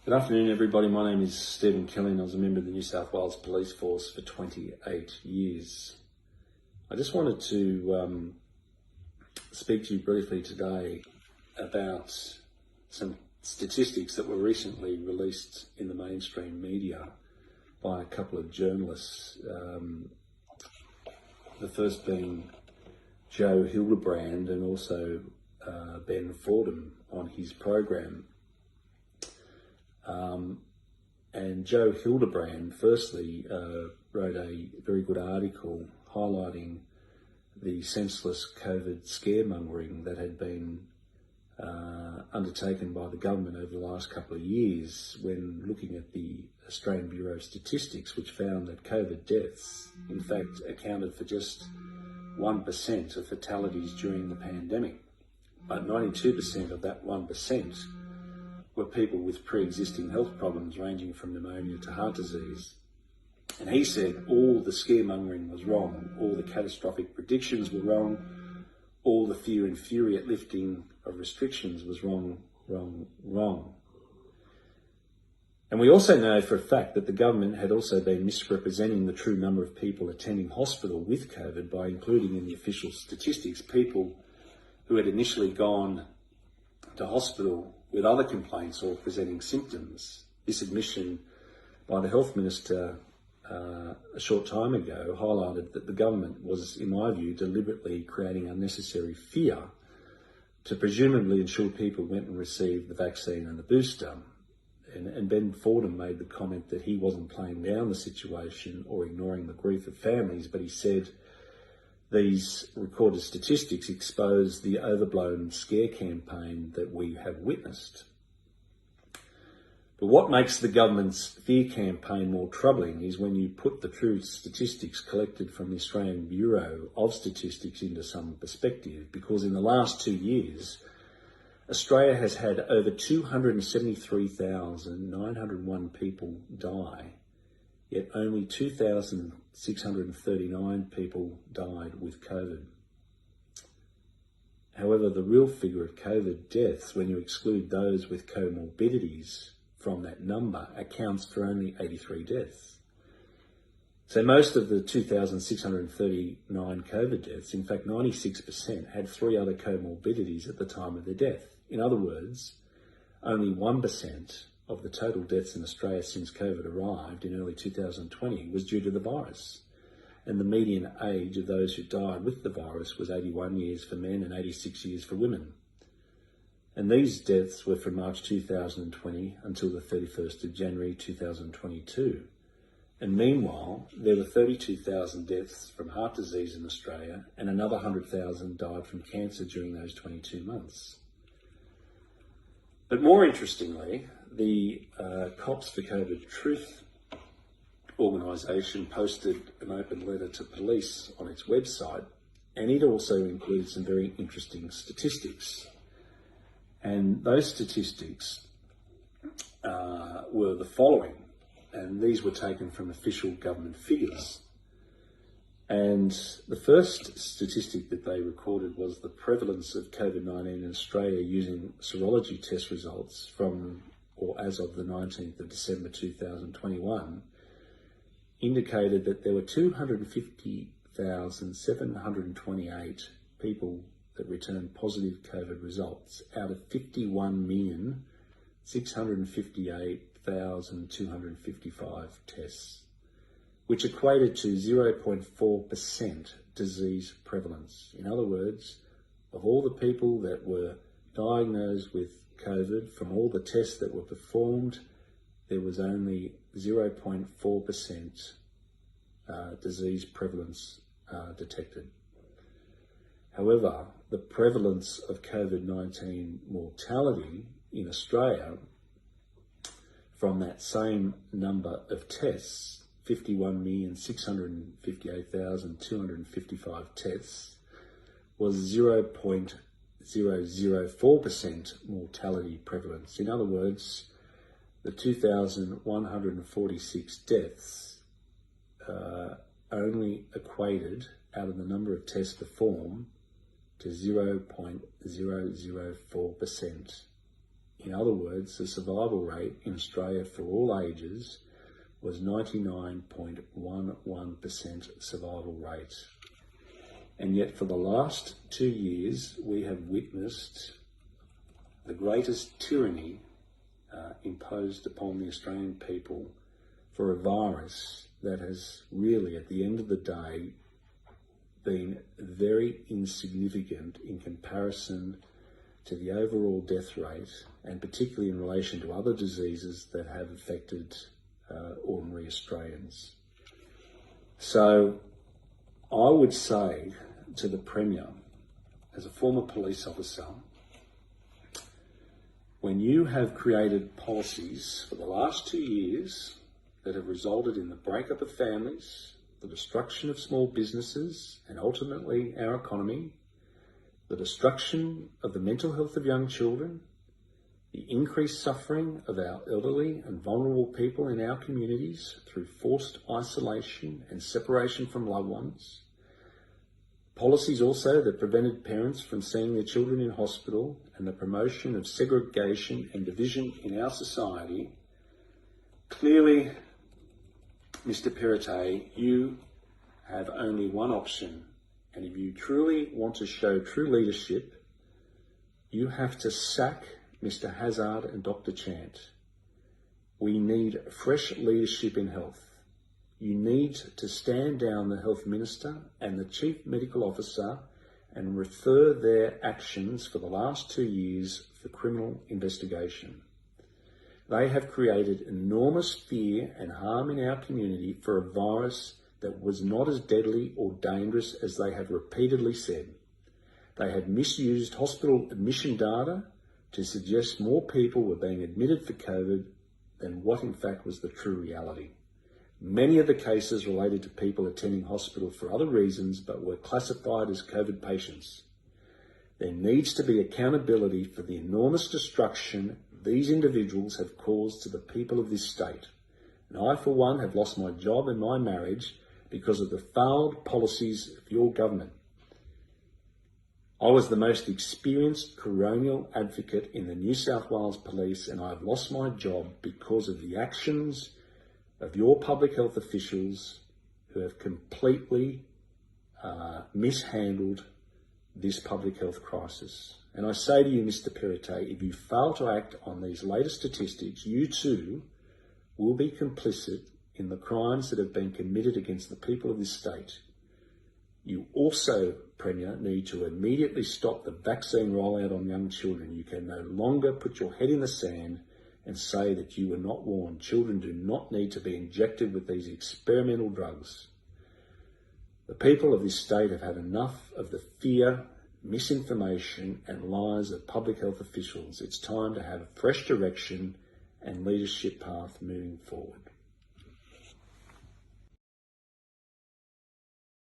Good afternoon, everybody. My name is Stephen Killian. I was a member of the New South Wales Police Force for 28 years. I just wanted to speak to you briefly today about some statistics that were recently released in the mainstream media by a couple of journalists. The first being Joe Hildebrand and also Ben Fordham on his program. And Joe Hildebrand firstly wrote a very good article highlighting the senseless COVID scaremongering that had been undertaken by the government over the last couple of years when looking at the Australian Bureau of Statistics, which found that COVID deaths in fact accounted for just 1% of fatalities during the pandemic, but 92% of that 1% were people with pre-existing health problems ranging from pneumonia to heart disease. And he said all the scaremongering was wrong, all the catastrophic predictions were wrong, all the fear and furious lifting of restrictions was wrong. And we also know for a fact that the government had also been misrepresenting the true number of people attending hospital with COVID by including in the official statistics people who had initially gone to hospital with other complaints or presenting symptoms. This admission by the Health Minister a short time ago highlighted that the government was, in my view, deliberately creating unnecessary fear to presumably ensure people went and received the vaccine and the booster. And Ben Fordham made the comment that he wasn't playing down the situation or ignoring the grief of families, but he said these recorded statistics expose the overblown scare campaign that we have witnessed. But what makes the government's fear campaign more troubling is when you put the true statistics collected from the Australian Bureau of Statistics into some perspective, because in the last 2 years, Australia has had over 273,901 people die, yet only 2,639 people died with COVID. However, the real figure of COVID deaths, when you exclude those with comorbidities from that number, accounts for only 83 deaths. So most of the 2,639 COVID deaths, in fact 96%, had 3 other comorbidities at the time of their death. In other words, only 1% of the total deaths in Australia since COVID arrived in early 2020 was due to the virus. And the median age of those who died with the virus was 81 years for men and 86 years for women. And these deaths were from March 2020 until the 31st of January 2022. And meanwhile, there were 32,000 deaths from heart disease in Australia and another 100,000 died from cancer during those 22 months. But more interestingly, the Cops for COVID Truth organisation posted an open letter to police on its website, and it also includes some very interesting statistics. And those statistics were the following, and these were taken from official government figures. And the first statistic that they recorded was the prevalence of COVID-19 in Australia using serology test results from, or as of the 19th of December 2021, indicated that there were 250,728 people that returned positive COVID results out of 51,658,255 tests, which equated to 0.4% disease prevalence. In other words, of all the people that were diagnosed with COVID, from all the tests that were performed, there was only 0.4% disease prevalence detected. However, the prevalence of COVID-19 mortality in Australia from that same number of tests, 51,658,255 tests, was 0.004% mortality prevalence. In other words, the 2,146 deaths only equated, out of the number of tests performed, to 0.004% In other words, the survival rate in Australia for all ages was 99.11% survival rate. And yet for the last 2 years, we have witnessed the greatest tyranny imposed upon the Australian people for a virus that has really, at the end of the day, been very insignificant in comparison to the overall death rate, and particularly in relation to other diseases that have affected ordinary Australians. So I would say to the Premier, as a former police officer, when you have created policies for the last 2 years that have resulted in the breakup of families, the destruction of small businesses, and ultimately our economy, the destruction of the mental health of young children, the increased suffering of our elderly and vulnerable people in our communities through forced isolation and separation from loved ones, policies also that prevented parents from seeing their children in hospital, and the promotion of segregation and division in our society, clearly, Mr. Perrottet, you have only one option, and if you truly want to show true leadership, you have to sack Mr. Hazzard and Dr. Chant. We need fresh leadership in health. You need to stand down the Health Minister and the Chief Medical Officer and refer their actions for the last 2 years for criminal investigation. They have created enormous fear and harm in our community for a virus that was not as deadly or dangerous as they have repeatedly said. They have misused hospital admission data to suggest more people were being admitted for COVID than what in fact was the true reality. Many of the cases related to people attending hospital for other reasons but were classified as COVID patients. There needs to be accountability for the enormous destruction these individuals have caused to the people of this state. And I, for one, have lost my job and my marriage because of the failed policies of your government. I was the most experienced coronial advocate in the New South Wales Police, and I have lost my job because of the actions of your public health officials who have completely mishandled this public health crisis. And I say to you, Mr. Perrottet, if you fail to act on these latest statistics, you too will be complicit in the crimes that have been committed against the people of this state. You also, Premier, need to immediately stop the vaccine rollout on young children. You can no longer put your head in the sand and say that you were not warned. Children do not need to be injected with these experimental drugs. The people of this state have had enough of the fear, misinformation and lies of public health officials. It's time to have a fresh direction and leadership path moving forward.